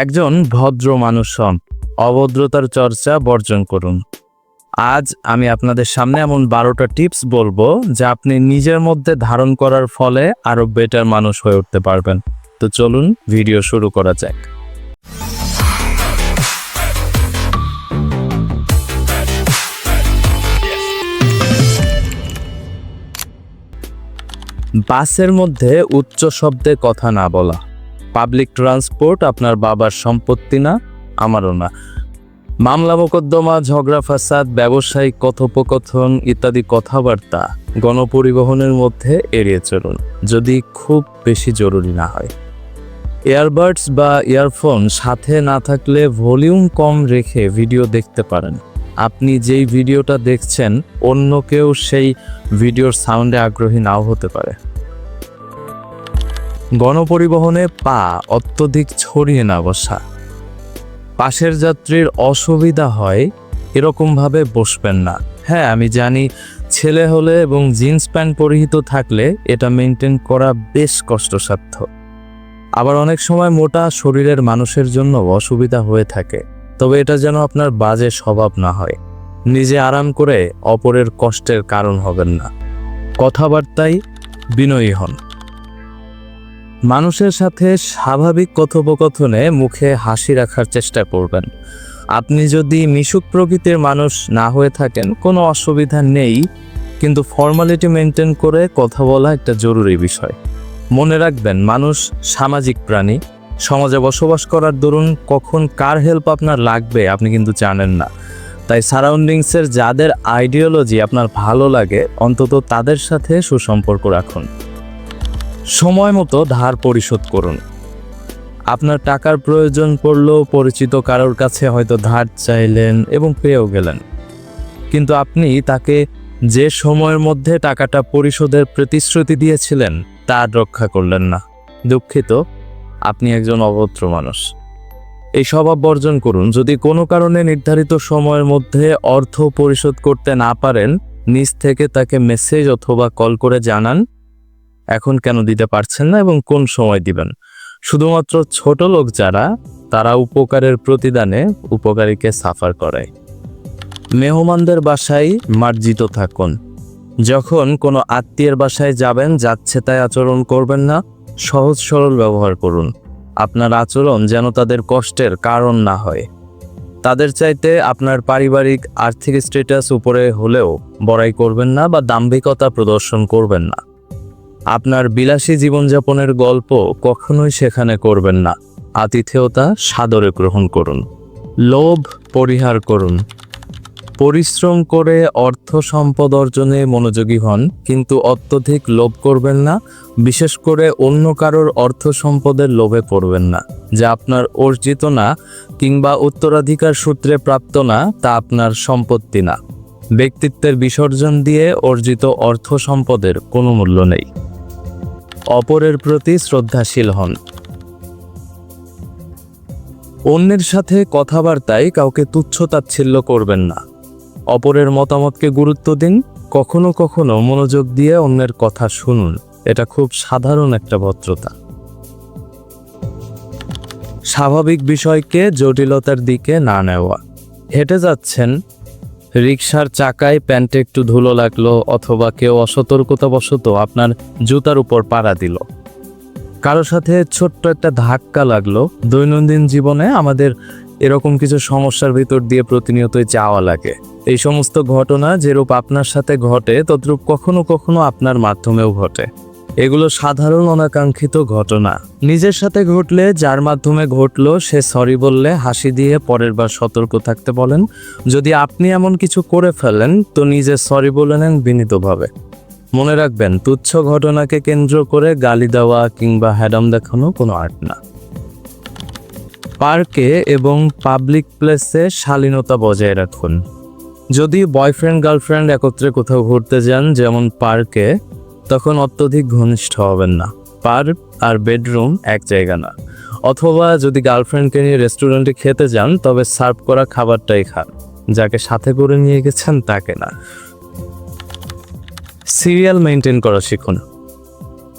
একজন ভদ্র মানুষ হন, অভদ্রতার চর্চা বর্জন করুন। আজ আমি আপনাদের সামনে এমন 12টা টিপস বলবো যা আপনি নিজের মধ্যে ধারণ করার ফলে আরো বেটার মানুষ হয়ে উঠতে পারবেন। তো চলুন ভিডিও শুরু করা যাক। বাসের মধ্যে উচ্চ শব্দে কথা না বলা। পাবলিক ট্রান্সপোর্ট আপনার বাবার সম্পত্তি না, আমারও না। মামলা মোকদ্দমা, ঝগড়া ফাসাদ, ব্যবসায়িক কথোপকথন ইত্যাদি কথাবার্তা গণপরিবহনের মধ্যে এড়িয়ে চলুন, যদি খুব বেশি জরুরি না হয়। ইয়ারবাডস বা ইয়ারফোন সাথে না থাকলে ভলিউম কম রেখে ভিডিও দেখতে পারেন। আপনি যেই ভিডিওটা দেখছেন অন্য কেউ সেই ভিডিওর সাউন্ডে আগ্রহী নাও হতে পারে। গণপরিবহনে পা অত্যধিক ছড়িয়ে না বসা। পাশের যাত্রীর অসুবিধা হয় এরকমভাবে বসবেন না। হ্যাঁ, আমি জানি ছেলে হলে এবং জিন্স প্যান্ট পরিহিত থাকলে এটা মেনটেন করা বেশ কষ্টসাধ্য। আবার অনেক সময় মোটা শরীরের মানুষের জন্য অসুবিধা হয়ে থাকে। তবে এটা যেন আপনার বাজে স্বভাব না হয়। নিজে আরাম করে অপরের কষ্টের কারণ হবেন না। কথাবার্তায় বিনয়ী হন। মানুষের সাথে স্বাভাবিক কথোপকথনে মুখে হাসি রাখার চেষ্টা করবেন। আপনি যদি মিশুক প্রকৃতির মানুষ না হয়ে থাকেন কোনো অসুবিধা নেই, কিন্তু ফর্মালিটি মেনটেন করে কথা বলা একটা জরুরি বিষয়। মনে রাখবেন, মানুষ সামাজিক প্রাণী। সমাজে বসবাস করার দরুন কখন কার হেল্প আপনার লাগবে আপনি কিন্তু জানেন না। তাই সারাউন্ডিংসের যাদের আইডিওলজি আপনার ভালো লাগে অন্তত তাদের সাথে সুসম্পর্ক রাখুন। সময় মতো ধার পরিশোধ করুন। আপনার টাকার প্রয়োজন পড়লেও পরিচিত কারোর কাছে হয়তো ধার চাইলেন এবং পেয়েও গেলেন, কিন্তু আপনি তাকে যে সময়ের মধ্যে টাকাটা পরিশোধের প্রতিশ্রুতি দিয়েছিলেন তা রক্ষা করলেন না। দুঃখিত, আপনি একজন অভদ্র মানুষ। এই স্বভাব বর্জন করুন। যদি কোনো কারণে নির্ধারিত সময়ের মধ্যে অর্থ পরিশোধ করতে না পারেন, নিজ থেকে তাকে মেসেজ অথবা কল করে জানান এখন কেন দিতে পারছেন না এবং কোন সময় দিবেন। শুধুমাত্র ছোট লোক যারা, তারা উপকারের প্রতিদানে উপকারীকে সাফার করায়। মেহমানদের বাসায় মার্জিত থাকুন। যখন কোনো আত্মীয়ের বাসায় যাবেন যাচ্ছে তাই আচরণ করবেন না, সহজ সরল ব্যবহার করুন। আপনার আচরণ যেন তাদের কষ্টের কারণ না হয়। তাদের চাইতে আপনার পারিবারিক আর্থিক স্ট্যাটাস উপরে হলেও বড়াই করবেন না বা দাম্ভিকতা প্রদর্শন করবেন না। আপনার বিলাসী জীবনযাপনের গল্প কখনোই সেখানে করবেন না। আতিথেয়তা সাদরে গ্রহণ করুন। লোভ পরিহার করুন। পরিশ্রম করে অর্থ সম্পদ অর্জনে মনোযোগী হন, কিন্তু অত্যধিক লোভ করবেন না। বিশেষ করে অন্য কারোর অর্থ সম্পদের লোভে পড়বেন না। যা আপনার অর্জিত না কিংবা উত্তরাধিকার সূত্রে প্রাপ্ত না, তা আপনার সম্পত্তি না। ব্যক্তিত্বের বিসর্জন দিয়ে অর্জিত অর্থ সম্পদের কোনো মূল্য নেই। অপরের প্রতি শ্রদ্ধাশীল হন। অন্যের সাথে কথাবার্তায় কাউকে তুচ্ছ-তাচ্ছিল্য করবেন না। অপরের মতামতকে গুরুত্ব দিন। কখনো কখনো মনোযোগ দিয়ে অন্যের কথা শুনুন। এটা খুব সাধারণ একটা ভদ্রতা। স্বাভাবিক বিষয়কে জটিলতার দিকে না নেওয়া। হেঁটে যাচ্ছেন, রিকশার চাকায় প্যান্টে একটু ধুলো লাগলো অথবা কেউ অসতর্কতাবশত আপনার জুতার উপর পাড়া দিল, কারো সাথে ছোট্ট একটা ধাক্কা লাগলো। দৈনন্দিন জীবনে আমাদের এরকম কিছু সমস্যার ভিতর দিয়ে প্রতিনিয়তই যাওয়া লাগে। এই সমস্ত ঘটনা যেরূপ আপনার সাথে ঘটে তদ্রূপ কখনো কখনো আপনার মাধ্যমেও ঘটে। এগুলো সাধারণ অনাকাঙ্ক্ষিত ঘটনা। নিজের সাথে ঘটলে, যার মাধ্যমে ঘটলো, সে সরি বললে হাসি দিয়ে পরের বার সতর্ক থাকতে বলেন। যদি আপনি এমন কিছু করে ফেলেন তো নিজে সরি বলে নেন বিনীতভাবে। মনে রাখবেন, তুচ্ছ ঘটনাকে কেন্দ্র করে গালি দেওয়া কিংবা হ্যাডাম দেখানো কোনো আর্ট না। পার্কে এবং পাবলিক প্লেসে শালীনতা বজায় রাখুন। যদি বয়ফ্রেন্ড গার্লফ্রেন্ড একত্রে কোথাও ঘুরতে যান, যেমন পার্কে, তখন অত্যধিক ঘনিষ্ঠ হবেন না। পার্ক আর বেডরুম এক জায়গা না। অথবা যদি গার্লফ্রেন্ডকে নিয়ে রেস্টুরেন্টে খেতে যান, তবে সার্ভ করা খাবারটাই খান, যাকে সাথে করে নিয়ে গেছেন তাকে না। সিরিয়াল মেনটেন করা শিখুন।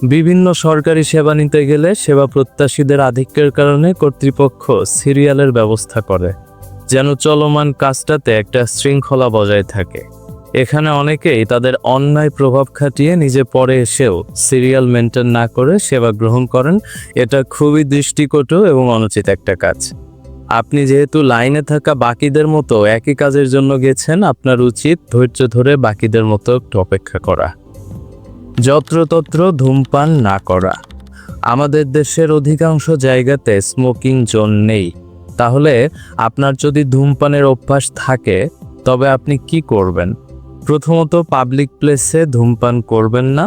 বিভিন্ন সরকারি সেবা নিতে গেলে সেবা প্রত্যাশীদের আধিক্যের কারণে কর্তৃপক্ষ সিরিয়ালের ব্যবস্থা করে, যেন চলমান কাজটাতে একটা শৃঙ্খলা বজায় থাকে। এখানে অনেকেই তাদের অন্যায় প্রভাব খাটিয়ে নিজে পরে এসেও সিরিয়াল মেনটেন না করে সেবা গ্রহণ করেন। এটা খুবই দৃষ্টিকটু এবং অনুচিত একটা কাজ। আপনি যেহেতু লাইনে থাকা বাকিদের মতো একই কাজের জন্য গেছেন, আপনার উচিত ধৈর্য ধরে বাকিদের মতো একটু অপেক্ষা করা। যত্রতত্র ধূমপান না করা। আমাদের দেশের অধিকাংশ জায়গাতে স্মোকিং জোন নেই। তাহলে আপনার যদি ধূমপানের অভ্যাস থাকে তবে আপনি কি করবেন? প্রথমত, পাবলিক প্লেসে ধূমপান করবেন না।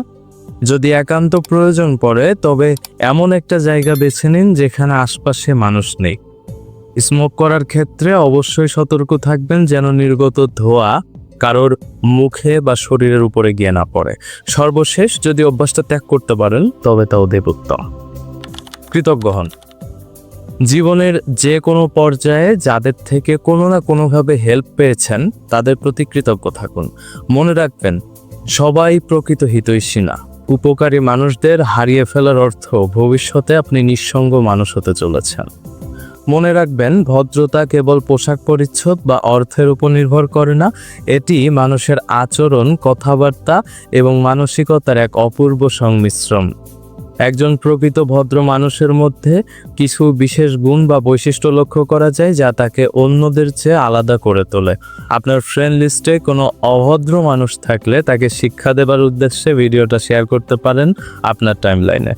যদি একান্ত প্রয়োজন পড়ে তবে এমন একটা জায়গা বেছে নিন যেখানে আশপাশে মানুষ নেই। স্মোক করার ক্ষেত্রে অবশ্যই সতর্ক থাকবেন যেন নির্গত ধোঁয়া কারোর মুখে বা শরীরের উপরে গিয়ে না পড়ে। সর্বশেষ, যদি অভ্যাসটা ত্যাগ করতে পারেন তবে তা অতীব উত্তম। কৃতজ্ঞ হন। জীবনের যে কোনো পর্যায়ে যাদের থেকে কোনো না কোনোভাবে হেল্প পেয়েছেন তাদের প্রতি কৃতজ্ঞ থাকুন। মনে রাখবেন, সবাই প্রকৃত হিতৈষী না। উপকারী মানুষদের হারিয়ে ফেলার অর্থ ভবিষ্যতে আপনি নিঃসঙ্গ মানুষ হতে চলেছেন। মনে রাখবেন, ভদ্রতা কেবল পোশাক পরিচ্ছদ বা অর্থের উপর নির্ভর করে না। এটি মানুষের আচরণ, কথাবার্তা এবং মানসিকতার এক অপূর্ব সংমিশ্রণ। একজন প্রকৃত ভদ্র মানুষের মধ্যে কিছু বিশেষ গুণ বা বৈশিষ্ট্য লক্ষ্য করা যায় যা তাকে অন্যদের চেয়ে আলাদা করে তোলে। আপনার ফ্রেন্ড লিস্টে কোনো অভদ্র মানুষ থাকলে তাকে শিক্ষা দেবার উদ্দেশ্যে ভিডিওটা শেয়ার করতে পারেন আপনার টাইমলাইনে।